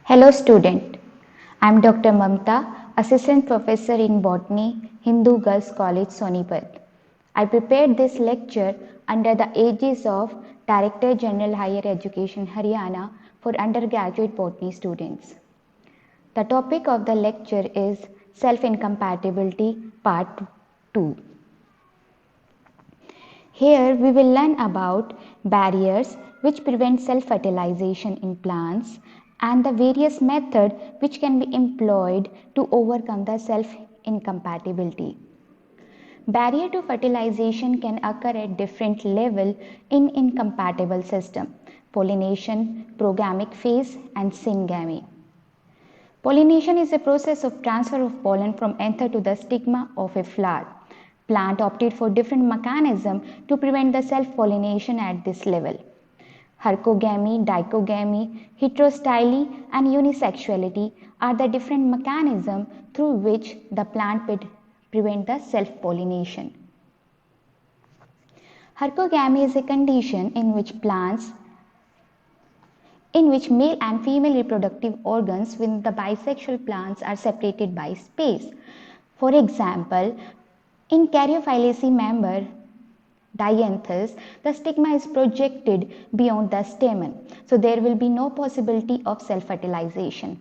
Hello student, I am Dr. Mamta, Assistant Professor in Botany, Hindu Girls College, Sonipat. I prepared this lecture under the aegis of Director General Higher Education Haryana for undergraduate botany students. The topic of the lecture is Self-Incompatibility Part 2. Here we will learn about barriers which prevent self-fertilization in plants and the various methods which can be employed to overcome the self-incompatibility. Barrier to fertilization can occur at different levels in incompatible system: pollination, progamic phase and syngamy. Pollination is a process of transfer of pollen from anther to the stigma of a flower. Plant opted for different mechanism to prevent the self-pollination at this level. Hercogamy, dichogamy, heterostyly and unisexuality are the different mechanisms through which the plant prevent the self-pollination. Hercogamy is a condition in which male and female reproductive organs within the bisexual plants are separated by space. For example, in Caryophyllaceae member Dianthus, the stigma is projected beyond the stamen, so there will be no possibility of self-fertilization.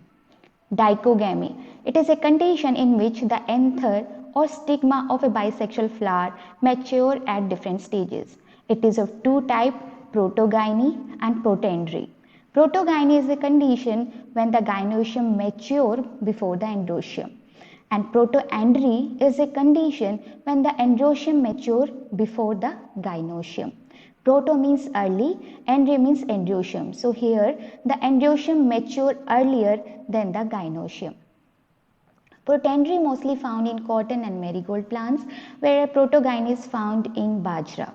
Dichogamy. It is a condition in which the anther or stigma of a bisexual flower mature at different stages. It is of two types, protogyny and protandry. Protogyny is a condition when the gynoecium mature before the androecium, and protoandry is a condition when the androecium mature before the gynoecium. Proto means early, andre means androecium. So here the androecium mature earlier than the gynoecium. Protandry mostly found in cotton and marigold plants, where protogyny is found in bajra.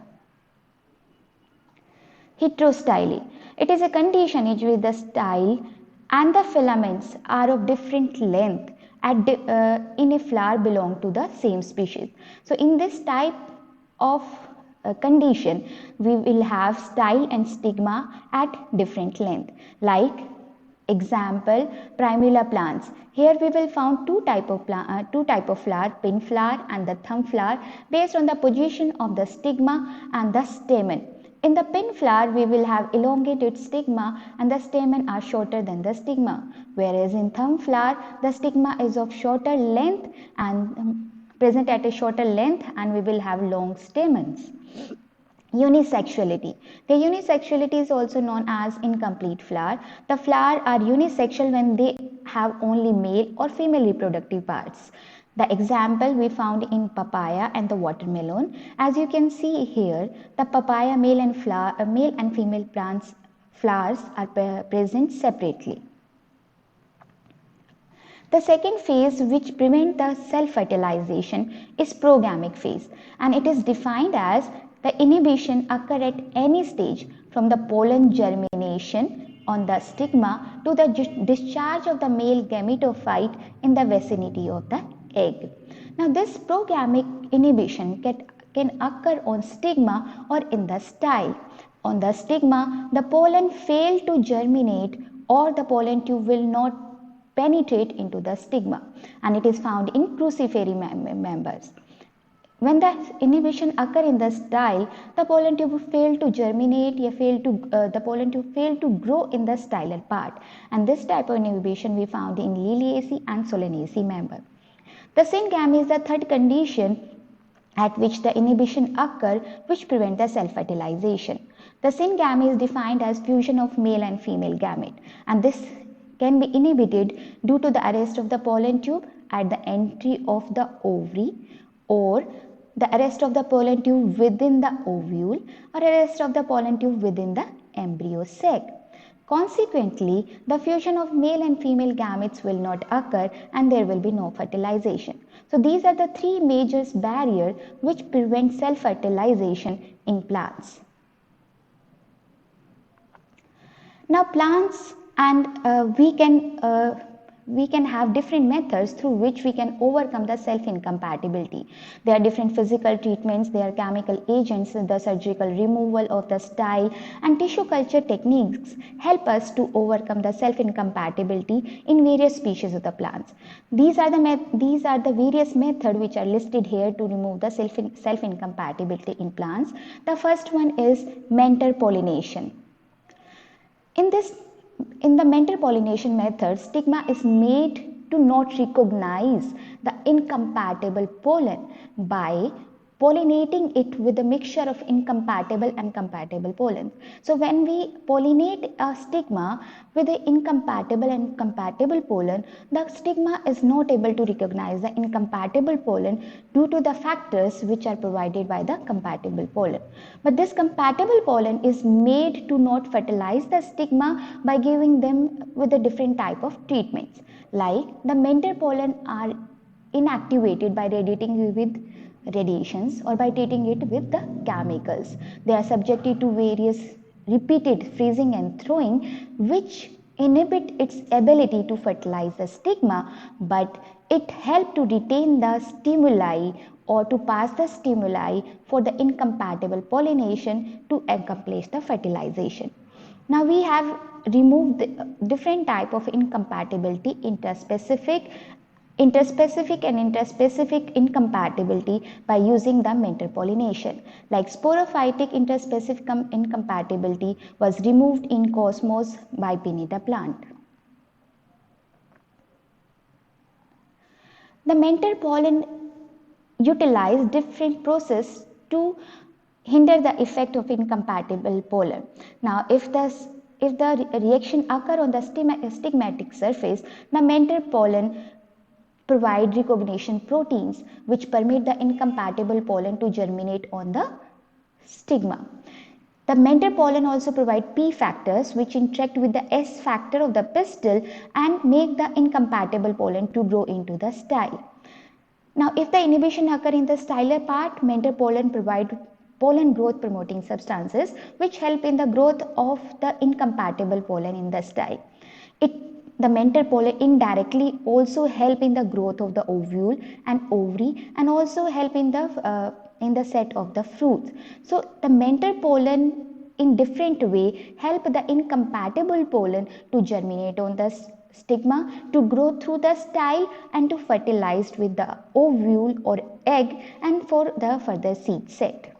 Heterostyly. It is a condition in which the style and the filaments are of different length in a flower belong to the same species. So in this type of condition, we will have style and stigma at different length. Like example, primula plants. Here we will found two type of flower, pin flower and the thumb flower, based on the position of the stigma and the stamen. In the pin flower, we will have elongated stigma and the stamen are shorter than the stigma, whereas in thumb flower, the stigma is of shorter length and present at a shorter length, and we will have long stamens. Unisexuality. The unisexuality is also known as incomplete flower. The flowers are unisexual when they have only male or female reproductive parts. The example we found in papaya and the watermelon. As you can see here, the papaya male and female plants flowers are present separately. The second phase which prevents the self-fertilization is progamic phase, and it is defined as the inhibition occur at any stage from the pollen germination on the stigma to the discharge of the male gametophyte in the vicinity of the egg. Now this progamic inhibition can occur on stigma or in the style. On the stigma, the pollen fail to germinate or the pollen tube will not penetrate into the stigma, and it is found in cruciferous members. When the inhibition occur in the style, the pollen tube fail to germinate, the pollen tube fail to grow in the stylar part, and this type of inhibition we found in Liliaceae and Solanaceae member. The syngamy is the third condition at which the inhibition occur, which prevent the self-fertilization. The syngamy is defined as fusion of male and female gamete, and this can be inhibited due to the arrest of the pollen tube at the entry of the ovary, or the arrest of the pollen tube within the ovule, or arrest of the pollen tube within the embryo sac. Consequently, the fusion of male and female gametes will not occur and there will be no fertilization. So these are the three major barriers which prevent self-fertilization in plants. Now plants, and we can we can have different methods through which we can overcome the self-incompatibility. There are different physical treatments, there are chemical agents, the surgical removal of the style, and tissue culture techniques help us to overcome the self-incompatibility in various species of the plants. These are the various methods which are listed here to remove the self-incompatibility in plants. The first one is mentor pollination. In the mentor pollination method, stigma is made to not recognize the incompatible pollen by pollinating it with a mixture of incompatible and compatible pollen. So when we pollinate a stigma with the incompatible and compatible pollen, the stigma is not able to recognize the incompatible pollen due to the factors which are provided by the compatible pollen. But this compatible pollen is made to not fertilize the stigma by giving them with a different type of treatments. Like the mentor pollen are inactivated by radiating with radiations or by treating it with the chemicals. They are subjected to various repeated freezing and throwing, which inhibit its ability to fertilize the stigma, but it helps to retain the stimuli or to pass the stimuli for the incompatible pollination to accomplish the fertilization. Now we have removed the different type of incompatibility, interspecific and interspecific incompatibility by using the mentor pollination. Like sporophytic interspecific incompatibility was removed in Cosmos by Pineta plant. The mentor pollen utilize different process to hinder the effect of incompatible pollen. Now if the reaction occur on the stigmatic surface, the mentor pollen provide recognition proteins which permit the incompatible pollen to germinate on the stigma. The mentor pollen also provide P factors which interact with the S factor of the pistil and make the incompatible pollen to grow into the style. Now if the inhibition occur in the styler part, mentor pollen provide pollen growth promoting substances which help in the growth of the incompatible pollen in the style. The mentor pollen indirectly also help in the growth of the ovule and ovary and also help in the set of the fruits. So the mentor pollen in different way help the incompatible pollen to germinate on the stigma, to grow through the style and to fertilize with the ovule or egg and for the further seed set.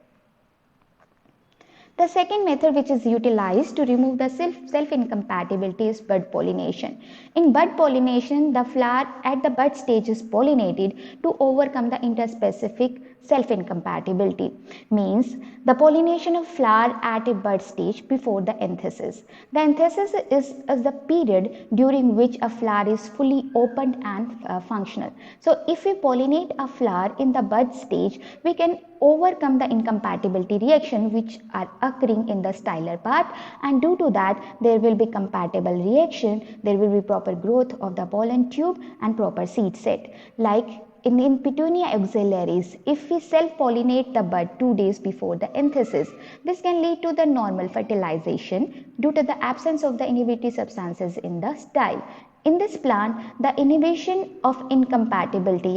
The second method which is utilized to remove the self-incompatibility is bud pollination. In bud pollination, the flower at the bud stage is pollinated to overcome the interspecific self-incompatibility. Means the pollination of flower at a bud stage before the anthesis. The anthesis is the period during which a flower is fully opened and functional. So if we pollinate a flower in the bud stage, we can overcome the incompatibility reaction which are occurring in the styler part, and due to that there will be compatible reaction, there will be proper growth of the pollen tube and proper seed set. Like in Petunia axillaris, if we self-pollinate the bud 2 days before the anthesis, this can lead to the normal fertilization due to the absence of the inhibitory substances in the style. In this plant, the inhibition of incompatibility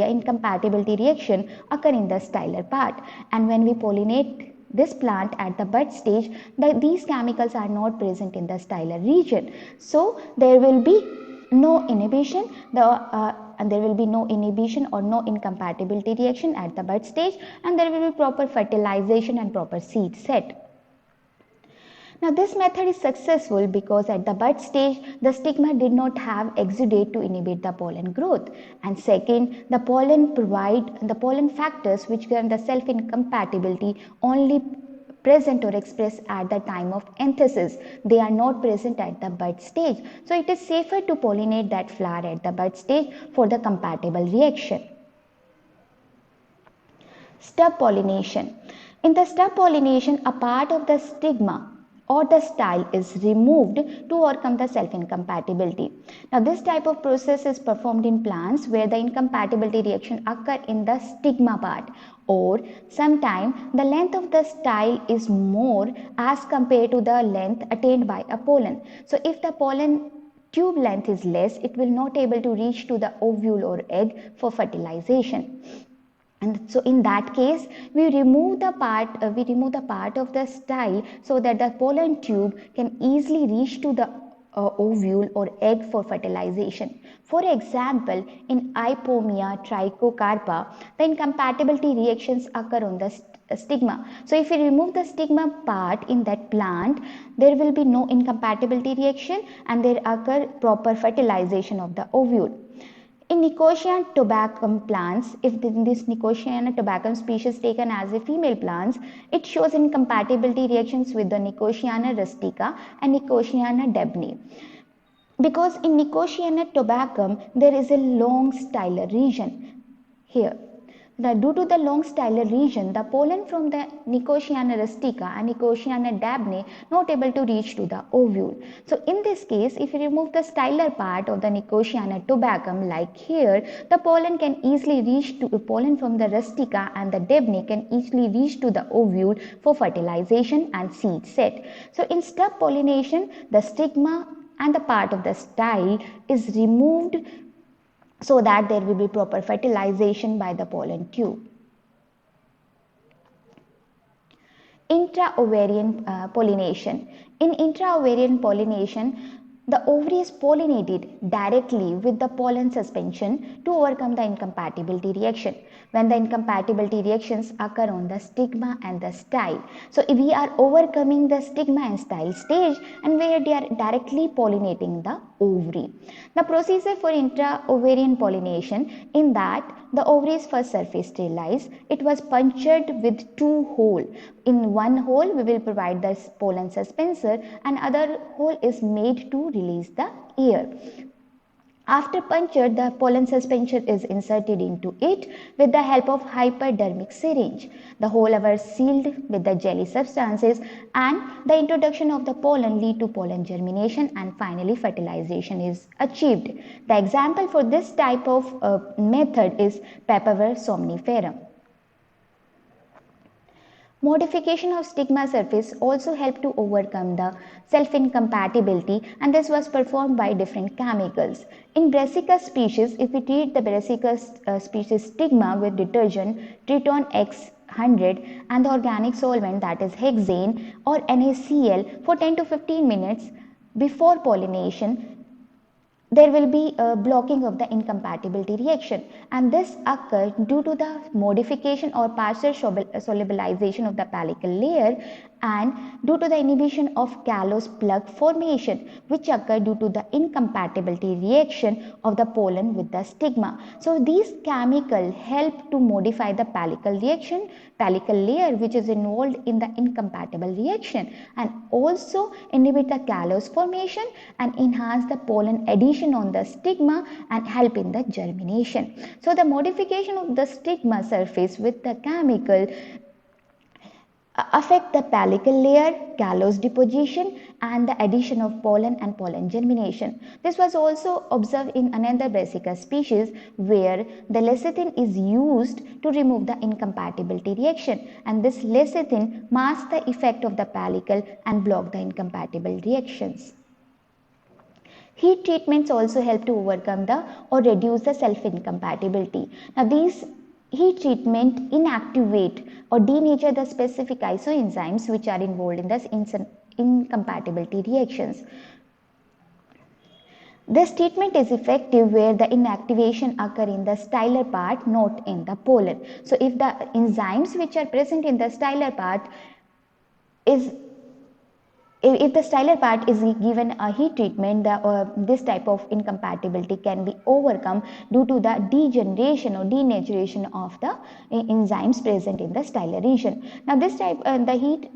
reaction occur in the styler part, and when we pollinate this plant at the bud stage, these chemicals are not present in the styler region. So there will be no inhibition, and there will be no inhibition or no incompatibility reaction at the bud stage, and there will be proper fertilization and proper seed set. Now this method is successful because at the bud stage the stigma did not have exudate to inhibit the pollen growth, and second, the pollen factors which govern the self-incompatibility only present or expressed at the time of anthesis. They are not present at the bud stage. So it is safer to pollinate that flower at the bud stage for the compatible reaction. Stub pollination. In the stub pollination, a part of the stigma or the style is removed to overcome the self-incompatibility. Now this type of process is performed in plants where the incompatibility reaction occur in the stigma part, or sometimes the length of the style is more as compared to the length attained by a pollen. So if the pollen tube length is less, it will not able to reach to the ovule or egg for fertilization. And so in that case, we remove the part of the style so that the pollen tube can easily reach to the ovule or egg for fertilization. For example, in Ipomia trichocarpa, the incompatibility reactions occur on the stigma. So if we remove the stigma part in that plant, there will be no incompatibility reaction and there occur proper fertilization of the ovule. In Nicotiana tabacum plants, if this Nicotiana tabacum species taken as a female plants, it shows incompatibility reactions with the Nicotiana rustica and Nicotiana debney. Because in Nicotiana tabacum, there is a long styler region here. Now, due to the long styler region, the pollen from the Nicotiana rustica and Nicotiana debney not able to reach to the ovule. So, in this case, if you remove the styler part of the Nicotiana tabacum, like here, the pollen can easily reach to pollen from the rustica and the debney can easily reach to the ovule for fertilization and seed set. So, in stub pollination, the stigma and the part of the style is removed so that there will be proper fertilization by the pollen tube. Intra-ovarian pollination. In intra-ovarian pollination, the ovary is pollinated directly with the pollen suspension to overcome the incompatibility reaction. When the incompatibility reactions occur on the stigma and the style. So we are overcoming the stigma and style stage and we are directly pollinating the ovary. The procedure for intra-ovarian pollination, in that the ovary is first surface sterilized. It was punctured with 2 holes. In one hole we will provide the pollen suspenser and other hole is made to release the air. After puncture, the pollen suspension is inserted into it with the help of hypodermic syringe. The holes are sealed with the jelly substances and the introduction of the pollen lead to pollen germination and finally fertilization is achieved. The example for this type of method is Papaver somniferum. Modification of stigma surface also helped to overcome the self-incompatibility and this was performed by different chemicals. In Brassica species, if we treat the Brassica species stigma with detergent Triton X 100 and the organic solvent that is hexane or NaCl for 10 to 15 minutes before pollination, there will be a blocking of the incompatibility reaction and this occurs due to the modification or partial solubilization of the pellicle layer and due to the inhibition of callose plug formation which occur due to the incompatibility reaction of the pollen with the stigma. So these chemicals help to modify the pellicle layer which is involved in the incompatible reaction and also inhibit the callose formation and enhance the pollen adhesion on the stigma and help in the germination. So the modification of the stigma surface with the chemical affect the pellicle layer, callose deposition and the addition of pollen and pollen germination. This was also observed in another Brassica species where the lecithin is used to remove the incompatibility reaction and this lecithin masks the effect of the pellicle and block the incompatible reactions. Heat treatments also help to overcome the or reduce the self-incompatibility. Now these heat treatment inactivate or denature the specific isoenzymes which are involved in this incompatibility reactions. This treatment is effective where the inactivation occur in the styler part, not in the pollen. So if the enzymes which are present in the styler part if the styler part is given a heat treatment, this type of incompatibility can be overcome due to the degeneration or denaturation of the enzymes present in the styler region. Now this type, the heat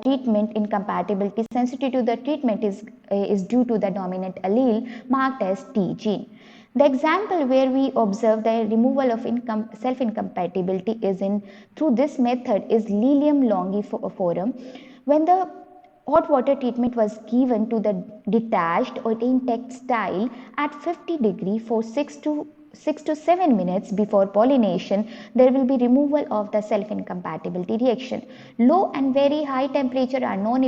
treatment incompatibility sensitivity to the treatment is due to the dominant allele marked as T gene. The example where we observe the removal of self-incompatibility is through this method is Lilium longiforum. When the hot water treatment was given to the detached or intact style at 50 degree for 6 to 6 to 7 minutes before pollination, there will be removal of the self-incompatibility reaction. Low and very high temperature are not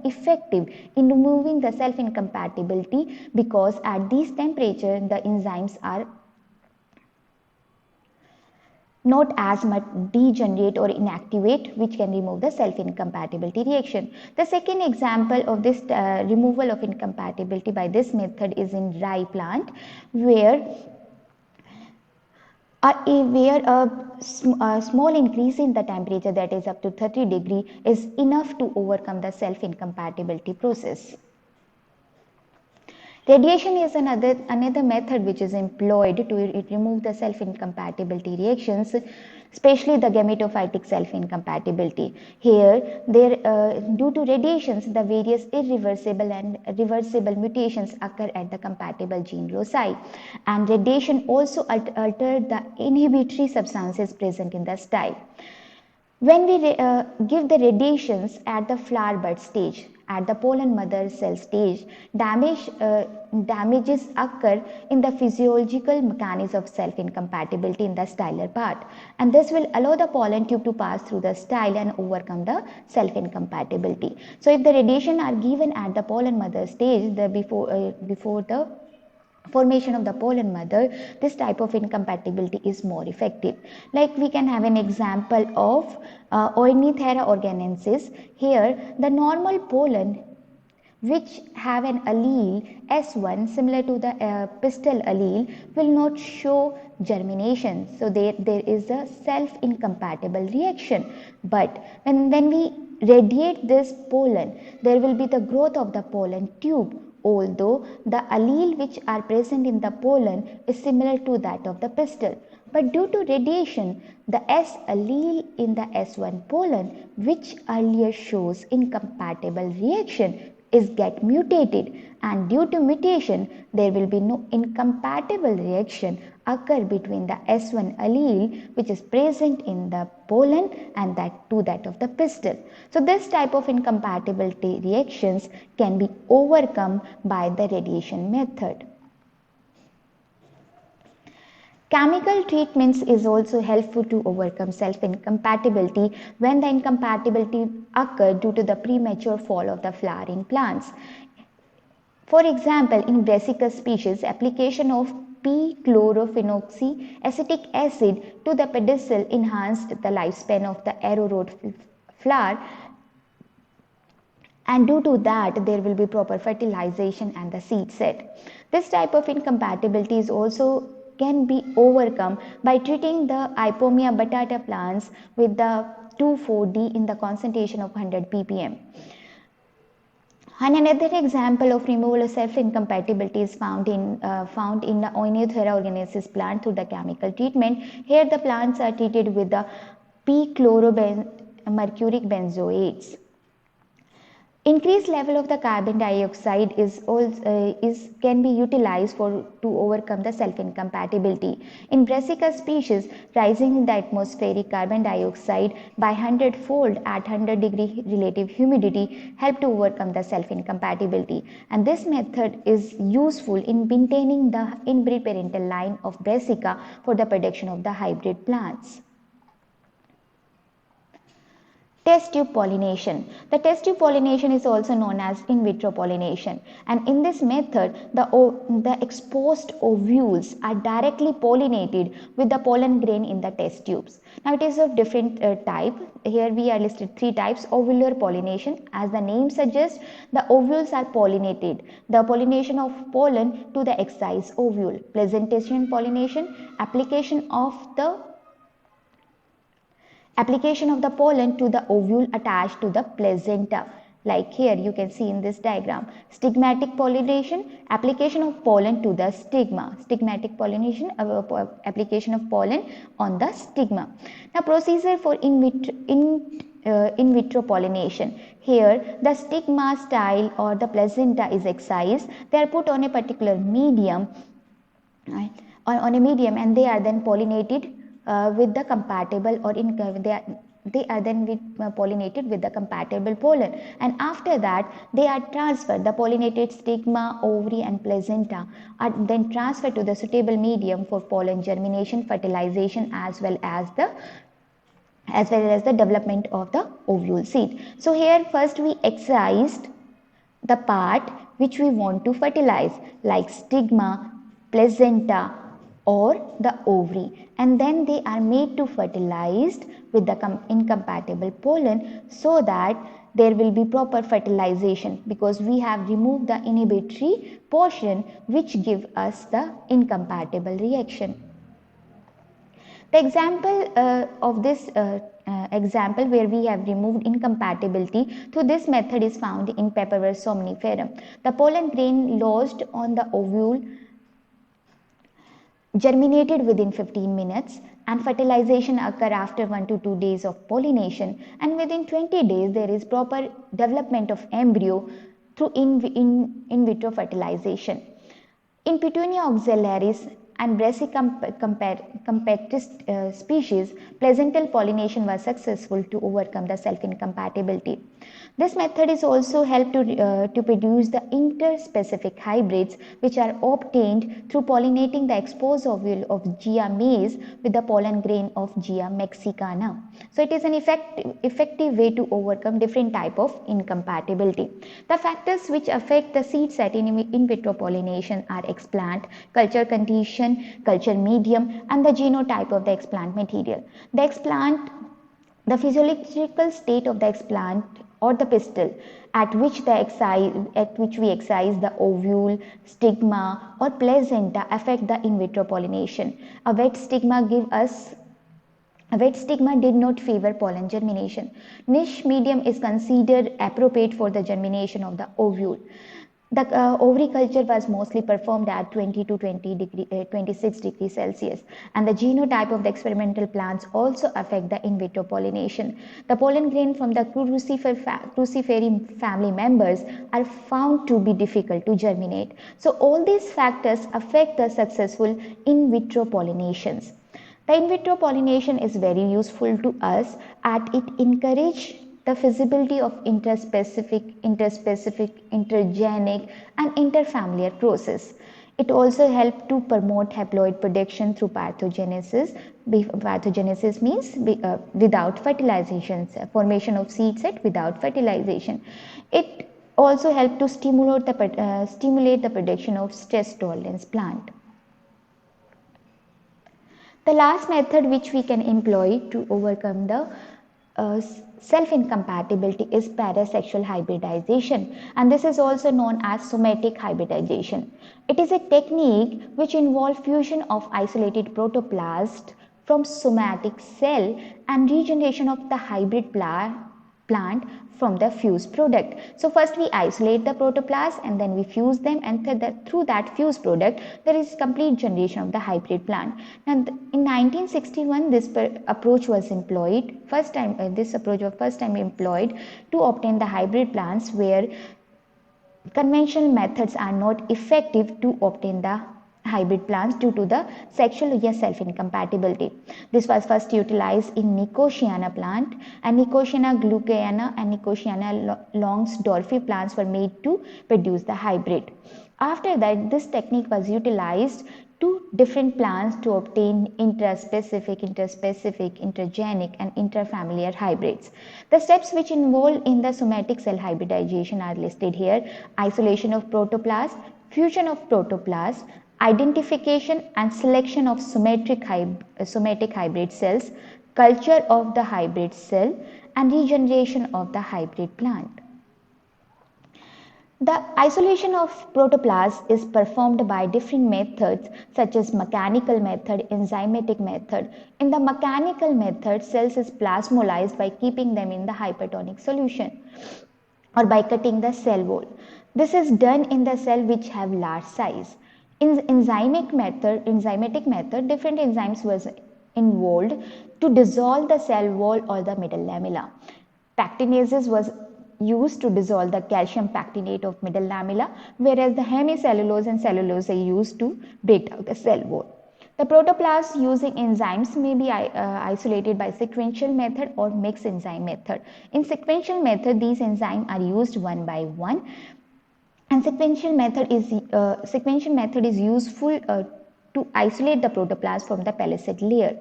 effective in removing the self-incompatibility, because at these temperatures the enzymes are not as much degenerate or inactivate, which can remove the self-incompatibility reaction. The second example of this removal of incompatibility by this method is in rye plant, where a small increase in the temperature, that is up to 30 degree, is enough to overcome the self-incompatibility process. Radiation is another method which is employed to remove the self-incompatibility reactions, especially the gametophytic self-incompatibility. Here, due to radiations, the various irreversible and reversible mutations occur at the compatible gene loci, and radiation also altered the inhibitory substances present in the style. When we give the radiations at the flower bud stage, at the pollen mother cell stage, damages occur in the physiological mechanism of self-incompatibility in the styler part, and this will allow the pollen tube to pass through the style and overcome the self-incompatibility. So if the radiation are given at the pollen mother stage, before the formation of the pollen mother, this type of incompatibility is more effective. Like we can have an example of Oenothera organensis. Here the normal pollen which have an allele S1 similar to the pistil allele will not show germination. So there is a self-incompatible reaction. But when we radiate this pollen, there will be the growth of the pollen tube, although the allele which are present in the pollen is similar to that of the pistil. But due to radiation, the S allele in the S1 pollen, which earlier shows incompatible reaction, is get mutated, and due to mutation there will be no incompatible reaction occur between the S1 allele which is present in the pollen and that of the pistil. So this type of incompatibility reactions can be overcome by the radiation method. Chemical treatments is also helpful to overcome self-incompatibility when the incompatibility occurs due to the premature fall of the flowering plants. For example, in Brassica species, application of p-chlorophenoxyacetic acid to the pedicel enhanced the lifespan of the arrowroot flower, and due to that there will be proper fertilization and the seed set. This type of incompatibility is also can be overcome by treating the Ipomia batata plants with the 2,4-D in the concentration of 100 ppm. And another example of removal of self-incompatibility is found in the Oenothera organensis plant through the chemical treatment. Here the plants are treated with the p-chloromercuric benzoates. Increased level of the carbon dioxide can be utilized to overcome the self-incompatibility. In Brassica species, rising in the atmospheric carbon dioxide by 100-fold at 100 degree relative humidity help to overcome the self-incompatibility. And this method is useful in maintaining the inbreed parental line of Brassica for the production of the hybrid plants. Test tube pollination. The test tube pollination is also known as in vitro pollination, and in this method the exposed ovules are directly pollinated with the pollen grain in the test tubes. Now it is of different type. Here we are listed 3 types. Ovular pollination, as the name suggests, the ovules are pollinated. The pollination of pollen to the excised ovule. Placentation pollination, application of the pollen to the ovule attached to the placenta, like here you can see in this diagram. Stigmatic pollination, application of pollen to the stigma. Stigmatic pollination, application of pollen on the stigma. Now procedure for in vitro pollination. Here the stigma, style or the placenta is excised. They are put on a particular medium, right, on a medium, and they are then pollinated with the compatible or pollinated with the compatible pollen, and after that they are transferred. The pollinated stigma, ovary and placenta are then transferred to the suitable medium for pollen germination, fertilization, as well as the development of the ovule seed. So here first we excised the part which we want to fertilize, like stigma, placenta or the ovary, and then they are made to fertilized with the incompatible pollen, so that there will be proper fertilization, because we have removed the inhibitory portion which give us the incompatible reaction. The example of this example where we have removed incompatibility through this method is found in Papaver somniferum. The pollen grain lodged on the ovule germinated within 15 minutes, and fertilization occur after 1 to 2 days of pollination, and within 20 days there is proper development of embryo through in vitro fertilization. In Petunia oxalaris and Brachycamptis species, placental pollination was successful to overcome the self-incompatibility. This method is also helped to produce the interspecific hybrids, which are obtained through pollinating the exposed ovule of Gia maize with the pollen grain of Gia mexicana. So it is an effective way to overcome different type of incompatibility. The factors which affect the seed set in vitro pollination are explant, culture condition, culture medium, and the genotype of the explant material. The physiological state of the explant or the pistil at which we excise the ovule, stigma or placenta affect the in vitro pollination. A wet stigma did not favor pollen germination. Niche medium is considered appropriate for the germination of the ovule. The ovary culture was mostly performed at 20 to 26 degrees Celsius, and the genotype of the experimental plants also affect the in vitro pollination. The pollen grain from the Cruciferum family members are found to be difficult to germinate. So all these factors affect the successful in vitro pollinations. The in vitro pollination is very useful to us, as it encourages the feasibility of interspecific, intergenic and interfamiliar process. It also helps to promote haploid production through parthenogenesis. Parthenogenesis means without fertilization, formation of seed set without fertilization. It also helps to stimulate the production of stress tolerance plant. The last method which we can employ to overcome the self-incompatibility is parasexual hybridization, and this is also known as somatic hybridization. It is a technique which involves fusion of isolated protoplast from somatic cell and regeneration of the hybrid plant from the fused product. So first we isolate the protoplast and then we fuse them, and through that fused product there is complete generation of the hybrid plant. And in 1961 this approach was employed. This approach was first time employed to obtain the hybrid plants where conventional methods are not effective to obtain the hybrid plants due to the sexual self-incompatibility. This was first utilized in Nicotiana plant, and Nicotiana glucana and Nicotiana longsdorfi plants were made to produce the hybrid. After that, this technique was utilized to different plants to obtain interspecific, intergenic and interfamiliar hybrids. The steps which involved in the somatic cell hybridization are listed here: isolation of protoplast, fusion of protoplast, identification and selection of somatic hybrid cells, culture of the hybrid cell, and regeneration of the hybrid plant. The isolation of protoplast is performed by different methods such as mechanical method, enzymatic method. In the mechanical method, cells is plasmolysed by keeping them in the hypertonic solution or by cutting the cell wall. This is done in the cell which have large size. In enzymatic method, different enzymes was involved to dissolve the cell wall or the middle lamella. Pectinases was used to dissolve the calcium pectinate of middle lamella, whereas the hemicellulose and cellulose are used to break down the cell wall. The protoplasts using enzymes may be isolated by sequential method or mixed enzyme method. In sequential method, these enzymes are used one by one, and sequential method is useful to isolate the protoplast from the palisade layer.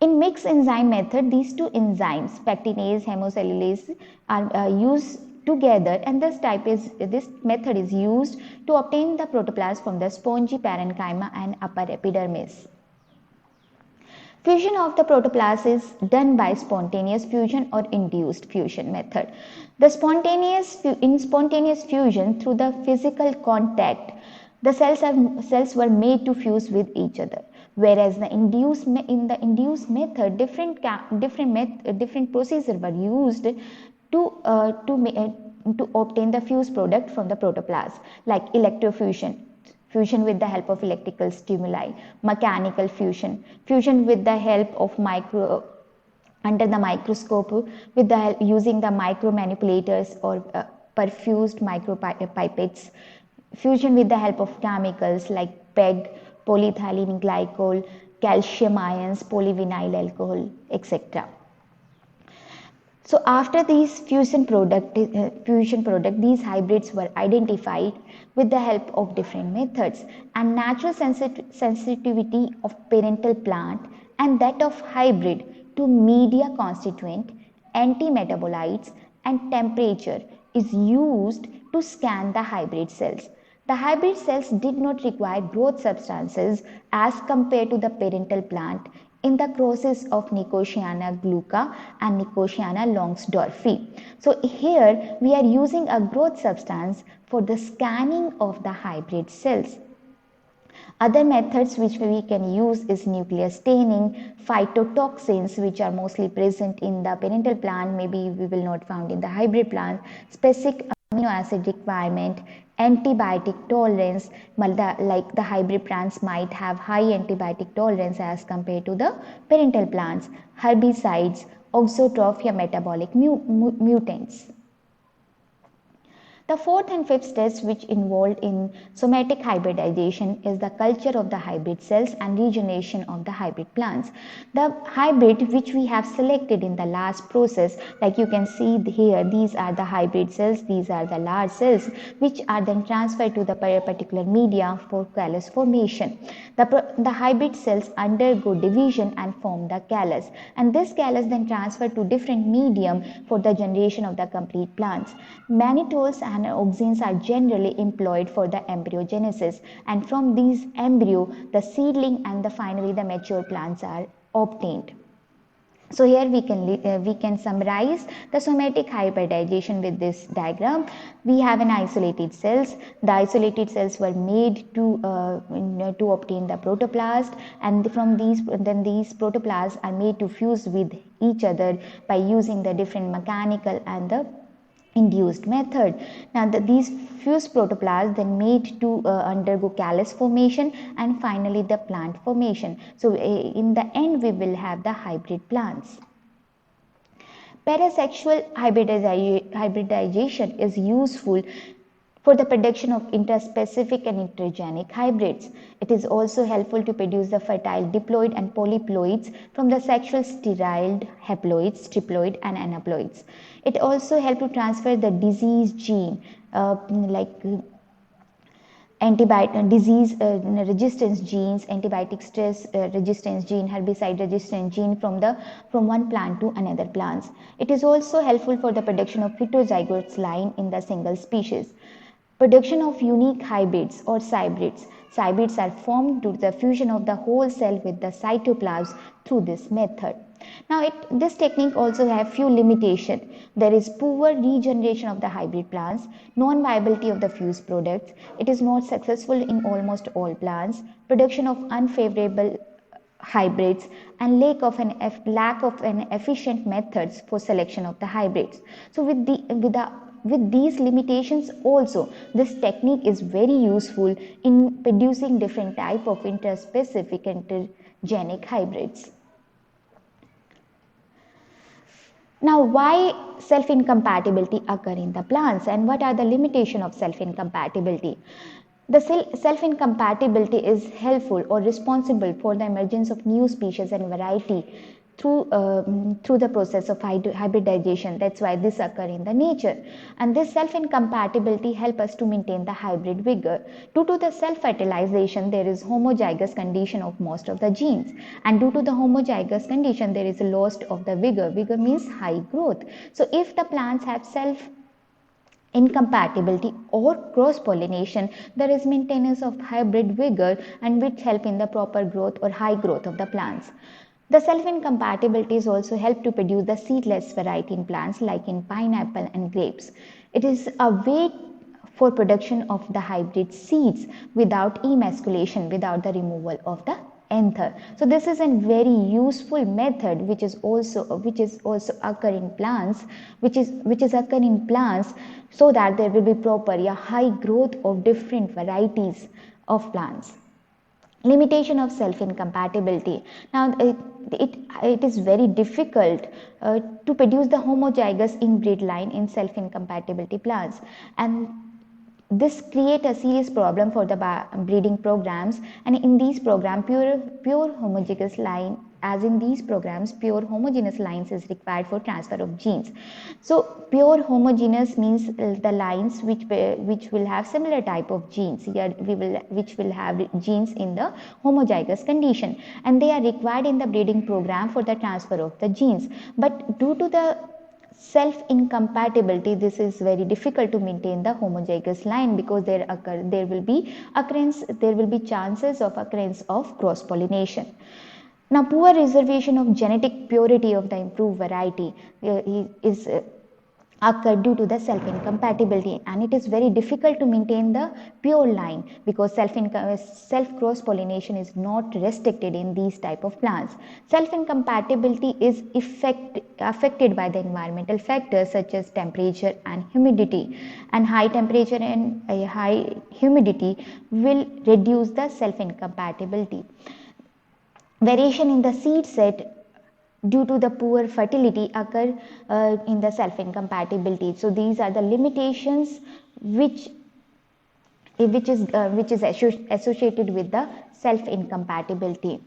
In mixed enzyme method, these two enzymes, pectinase, hemocellulase, are used together, and this method is used to obtain the protoplast from the spongy parenchyma and upper epidermis. Fusion of the protoplast is done by spontaneous fusion or induced fusion method. In spontaneous fusion, through the physical contact, the cells were made to fuse with each other. Whereas in the induced method, different procedures were used to obtain the fused product from the protoplasm, like electrofusion, fusion with the help of electrical stimuli; mechanical fusion, fusion with the help of under the microscope with the using the micro manipulators or perfused micropipettes; fusion with the help of chemicals like PEG, polyethylene glycol, calcium ions, polyvinyl alcohol, etc. So after these fusion product, these hybrids were identified with the help of different methods, and natural sensitivity of parental plant and that of hybrid to media constituent, antimetabolites, and temperature is used to scan the hybrid cells. The hybrid cells did not require growth substances as compared to the parental plant in the crosses of Nicotiana glauca and Nicotiana longsdorffi. So here we are using a growth substance for the scanning of the hybrid cells. Other methods which we can use is nuclear staining, phytotoxins which are mostly present in the parental plant, maybe we will not found in the hybrid plant, specific amino acid requirement, antibiotic tolerance, like the hybrid plants might have high antibiotic tolerance as compared to the parental plants, herbicides, auxotrophia, metabolic mutants. The fourth and fifth steps which involved in somatic hybridization is the culture of the hybrid cells and regeneration of the hybrid plants. The hybrid which we have selected in the last process, like you can see here, these are the hybrid cells, these are the large cells which are then transferred to the particular media for callus formation. The hybrid cells undergo division and form the callus, and this callus then transferred to different medium for the generation of the complete plants. Mannitol and auxins are generally employed for the embryogenesis, and from these embryo the seedling and finally the mature plants are obtained. So here we can summarize the somatic hybridization with this diagram. We have an isolated cells. The isolated cells were made to obtain the protoplast, and from these protoplasts are made to fuse with each other by using the different mechanical and the induced method. Now these fused protoplasts then made to undergo callus formation and finally the plant formation. So in the end we will have the hybrid plants. Parasexual hybridization is useful for the production of interspecific and intergenic hybrids. It is also helpful to produce the fertile diploid and polyploids from the sexual sterile haploids, triploid and aneuploids. It also helps to transfer the disease gene like disease resistance genes, antibiotic stress resistance gene, herbicide resistance gene from one plant to another plants. It is also helpful for the production of heterozygotes line in the single species. Production of unique hybrids or cybrids. Cybrids are formed due to the fusion of the whole cell with the cytoplasm through this method. Now this technique also have few limitations. There is poor regeneration of the hybrid plants, non-viability of the fused products. It is not successful in almost all plants. Production of unfavorable hybrids and lack of an efficient methods for selection of the hybrids. So with these limitations also, this technique is very useful in producing different type of interspecific intergenic hybrids. Now, why self-incompatibility occur in the plants and what are the limitations of self-incompatibility? The self-incompatibility is helpful or responsible for the emergence of new species and variety through the process of hybridization. That's why this occur in the nature. And this self-incompatibility help us to maintain the hybrid vigor. Due to the self-fertilization, there is homozygous condition of most of the genes. And due to the homozygous condition, there is a loss of the vigor. Vigor means high growth. So if the plants have incompatibility or cross pollination, there is maintenance of hybrid vigor and which help in the proper growth or high growth of the plants. The self incompatibilities also help to produce the seedless variety in plants like in pineapple and grapes. It is a way for production of the hybrid seeds without emasculation, without the removal of the anther. So this is a very useful method which is also occur in plants, which is occur in plants, so that there will be proper high growth of different varieties of plants. Limitation of self incompatibility. Now it is very difficult to produce the homozygous inbreed line in self incompatibility plants, and this create a serious problem for the breeding programs. And in these programs, pure homogeneous line, as in these programs, pure homogeneous lines is required for transfer of genes. So pure homogeneous means the lines which will have similar type of genes here, which will have genes in the homozygous condition, and they are required in the breeding program for the transfer of the genes. But due to the self incompatibility, this is very difficult to maintain the homozygous line, because there will be chances of occurrence of cross pollination. Now, poor reservation of genetic purity of the improved variety is occur due to the self incompatibility, and it is very difficult to maintain the pure line, because self cross pollination is not restricted in these type of plants. Self incompatibility is affected by the environmental factors such as temperature and humidity, and high temperature and high humidity will reduce the self incompatibility. Variation in the seed set due to the poor fertility occur in the self incompatibility. So these are the limitations which is associated with the self incompatibility.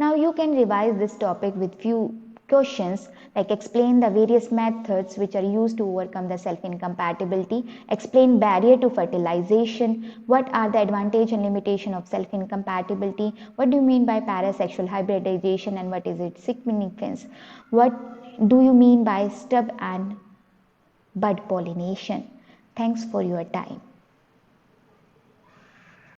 Now you can revise this topic with few questions, like explain the various methods which are used to overcome the self incompatibility, explain barrier to fertilization, what are the advantage and limitation of self incompatibility, what do you mean by parasexual hybridization and what is its significance, what do you mean by stub and bud pollination. Thanks for your time.